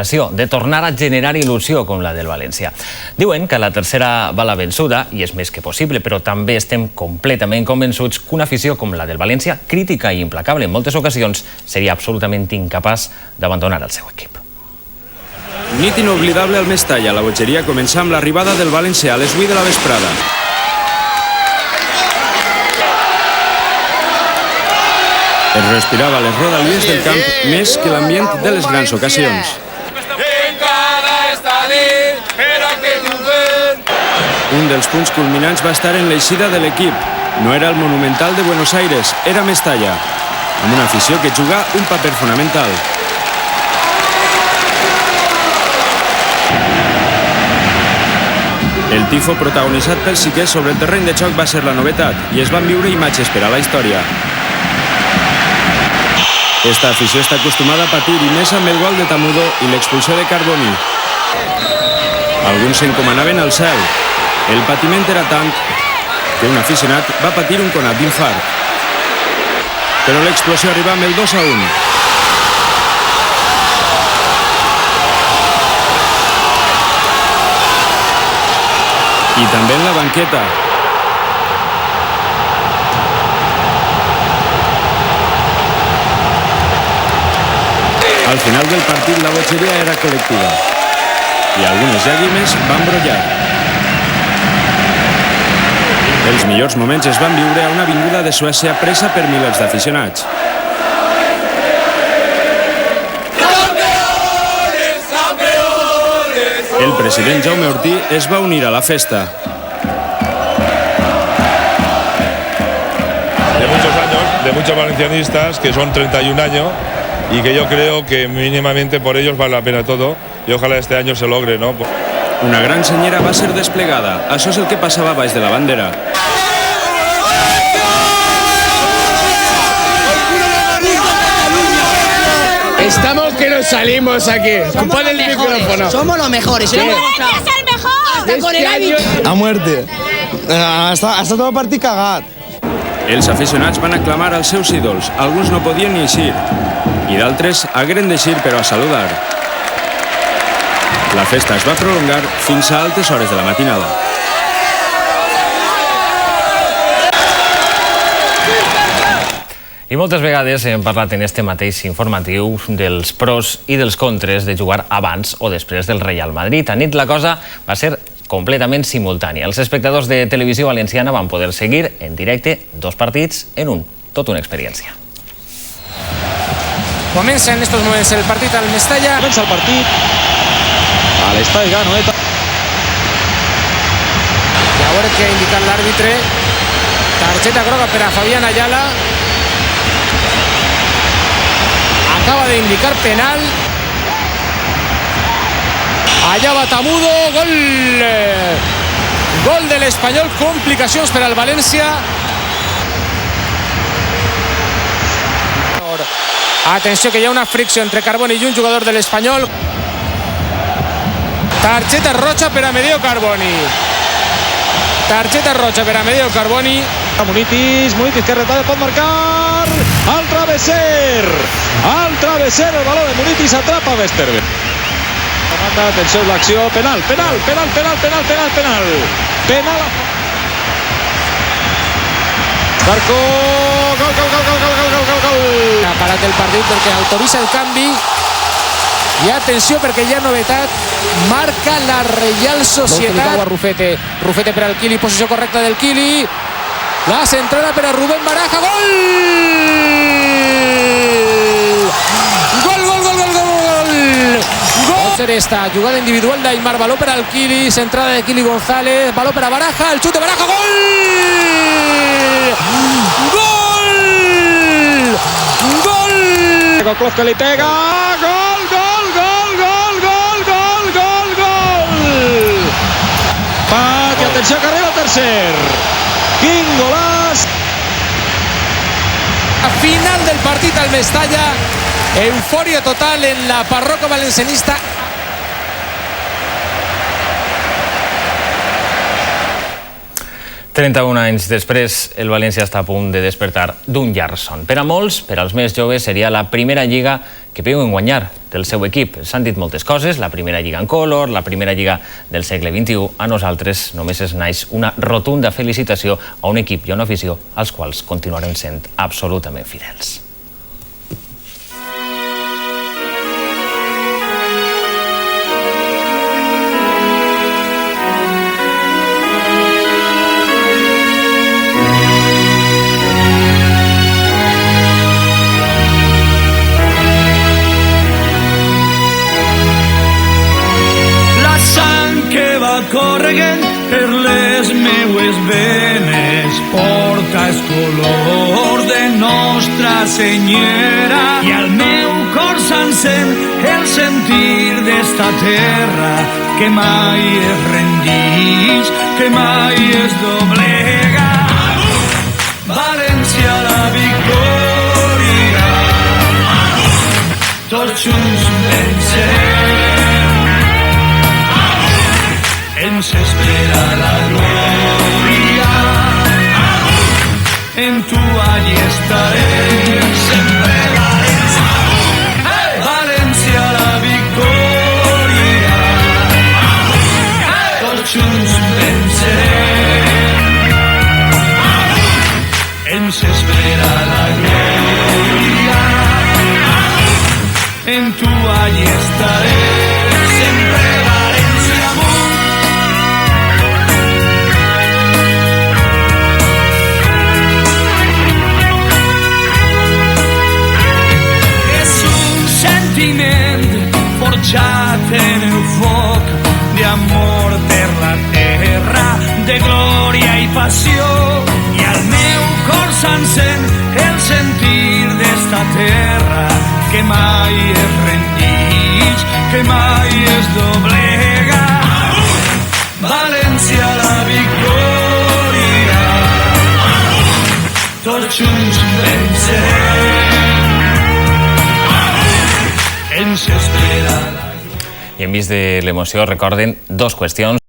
de tornar a generar il·lusió com la del València. Diuen que la tercera va la vençuda, i és més que possible, però també estem completament convençuts que una afició com la del València, crítica i implacable en moltes ocasions, seria absolutament incapaç d'abandonar el seu equip. Nit inoblidable al Mestalla. La bogeria comença amb l'arribada del València a les 8 de la vesprada. Es respirava les rodalies del camp més que l'ambient de les grans ocasions. Un dels punts culminants va estar en l'eixida de l'equip. No era el Monumental de Buenos Aires, era Mestalla, amb una afició que juga un paper fonamental. El tifo protagonitzat pels xiquets sobre el terreny de joc va ser la novetat i es van viure imatges per a la història. Esta afició està acostumada a patir i més amb el gol de Tamudo i l'expulsió de Carboni. Alguns s'encomanaven al cel. El patiment era tant que un aficionat va patir un conat d'infart. Però l'explosió arriba amb el 2-1. I també en la banqueta. Al final del partit la bogeria era col·lectiva i algunes llàgrimes van brollar. Els millors moments es van viure a una avinguda de Suècia presa per milers d'aficionats. El president Jaume Ortí es va unir a la festa. De muchos valencianistas, que son 31 años, y que yo creo que mínimamente por ellos vale la pena todo, y ojalá este año se logre, ¿no? Una gran senyera va ser desplegada. Això és el que passava baix de la bandera. Estamos que nos salimos aquí. Pon el micrófono. Somos los mejores. Sí. ¡El mejor! Hasta con el árbitro. A muerte. Està tot el partit cagat. Els aficionats van aclamar als seus ídols. Alguns no podien ni eixir. I d'altres hagueren d'eixir però a saludar. La festa es va prolongar fins a altes hores de la matinada. I moltes vegades hem parlat en este mateix informatiu dels pros i dels contres de jugar abans o després del Real Madrid. Anit la cosa va ser completament simultània. Els espectadors de Televisió Valenciana van poder seguir en directe dos partits en un. Tot una experiència. Comença en estos moments el partit al Mestalla. Comença el partit a l'estadi Gaanoeta. I a veure què ha indicat l'àrbitre. Targeta groga per a Fabián Ayala. Acaba de indicar penal. Allà va Tamudo. Gol! Gol de l'Espanyol. Complicacions per al València. Atenció, que hi ha una fricció entre Carboni i un jugador de l'Espanyol. Targeta roja per a Amedeo Carboni. Targeta roja per a Amedeo Carboni. Munitis que retada, pot marcar al travesser. El baló de Munitis atrapa Westerberg. Atenció, l'acció, penal. Barco, gol. Ha parat el partit perquè autoritza el canvi. I atenció, perquè hi ha novetat. Marca la Reial Societat. Rufete per al Kili, posició correcta del Kili. La centrada per a Rubén Baraja. Gol! Pot ser esta jugada individual d'Aimar. Baló per al Kili, centrada de Kili González. Baló per a Baraja, el xut de Baraja. Gol! Klov que li pega. Gol! Pat, i atenció que arriba el tercer. Quin golàs! A final del partit al Mestalla, eufòria total en la parroquia valencianista. 31 anys després, el València està a punt de despertar d'un llarg son. Per a molts, per als més joves, seria la primera lliga que veuen guanyar del seu equip. S'han dit moltes coses, la primera lliga en color, la primera lliga del segle XXI. A nosaltres només es naix una rotunda felicitació a un equip i a una afició als quals continuarem sent absolutament fidels. Correguen per les meues venes, porta els colors de Nostra Senyera, i al meu cor s'encén el sentir d'esta terra que mai es rendix, que mai es doblega. València la victòria, tots junts vencem. Ens espera la gloria, en tu allí estarem, sempre València. València la victòria, tots junts vencem. Ens espera la gloria, en tu allí estarem, sempre València amunt. Forjat en el foc d'amor per la terra, de glòria i passió, i al meu cor s'encén el sentir d'esta terra que mai es rendix, que mai es doblega. València la victòria, tots junts vencem. I enmig de l'emoció recorden dos qüestions.